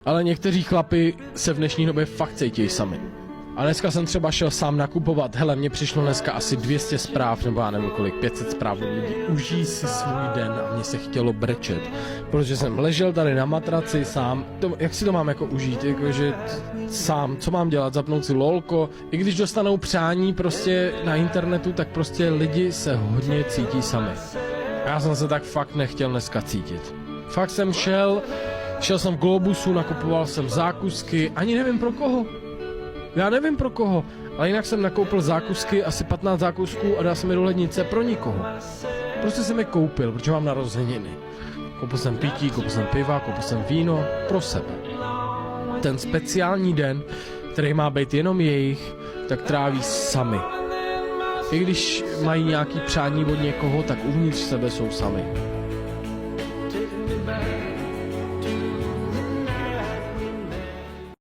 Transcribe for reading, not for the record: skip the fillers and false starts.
Ale někteří chlapi se v dnešní době fakt cítějí sami. A dneska jsem třeba šel sám nakupovat, hele, mně přišlo dneska asi 200 zpráv, nebo já nevím kolik, 500 zpráv od lidí, užij si svůj den a mně se chtělo brečet, protože jsem ležel tady na matraci sám, jak si to mám jako užít, jakože sám, co mám dělat, zapnout si lolko, i když dostanou přání prostě na internetu, tak prostě lidi se hodně cítí sami. Já jsem se tak fakt nechtěl dneska cítit. Fakt jsem šel jsem v Globusu, nakupoval jsem zákusky, ani nevím pro koho. Já nevím pro koho, ale jinak jsem nakoupil zákusky, asi 15 zákusků a dal jsem je do lednice pro nikoho. Prostě jsem je koupil, protože mám narozeniny. Koupil jsem pití, koupil jsem piva, koupil jsem víno pro sebe. Ten speciální den, který má být jenom jejich, tak tráví sami. I když mají nějaký přání od někoho, tak uvnitř sebe jsou sami.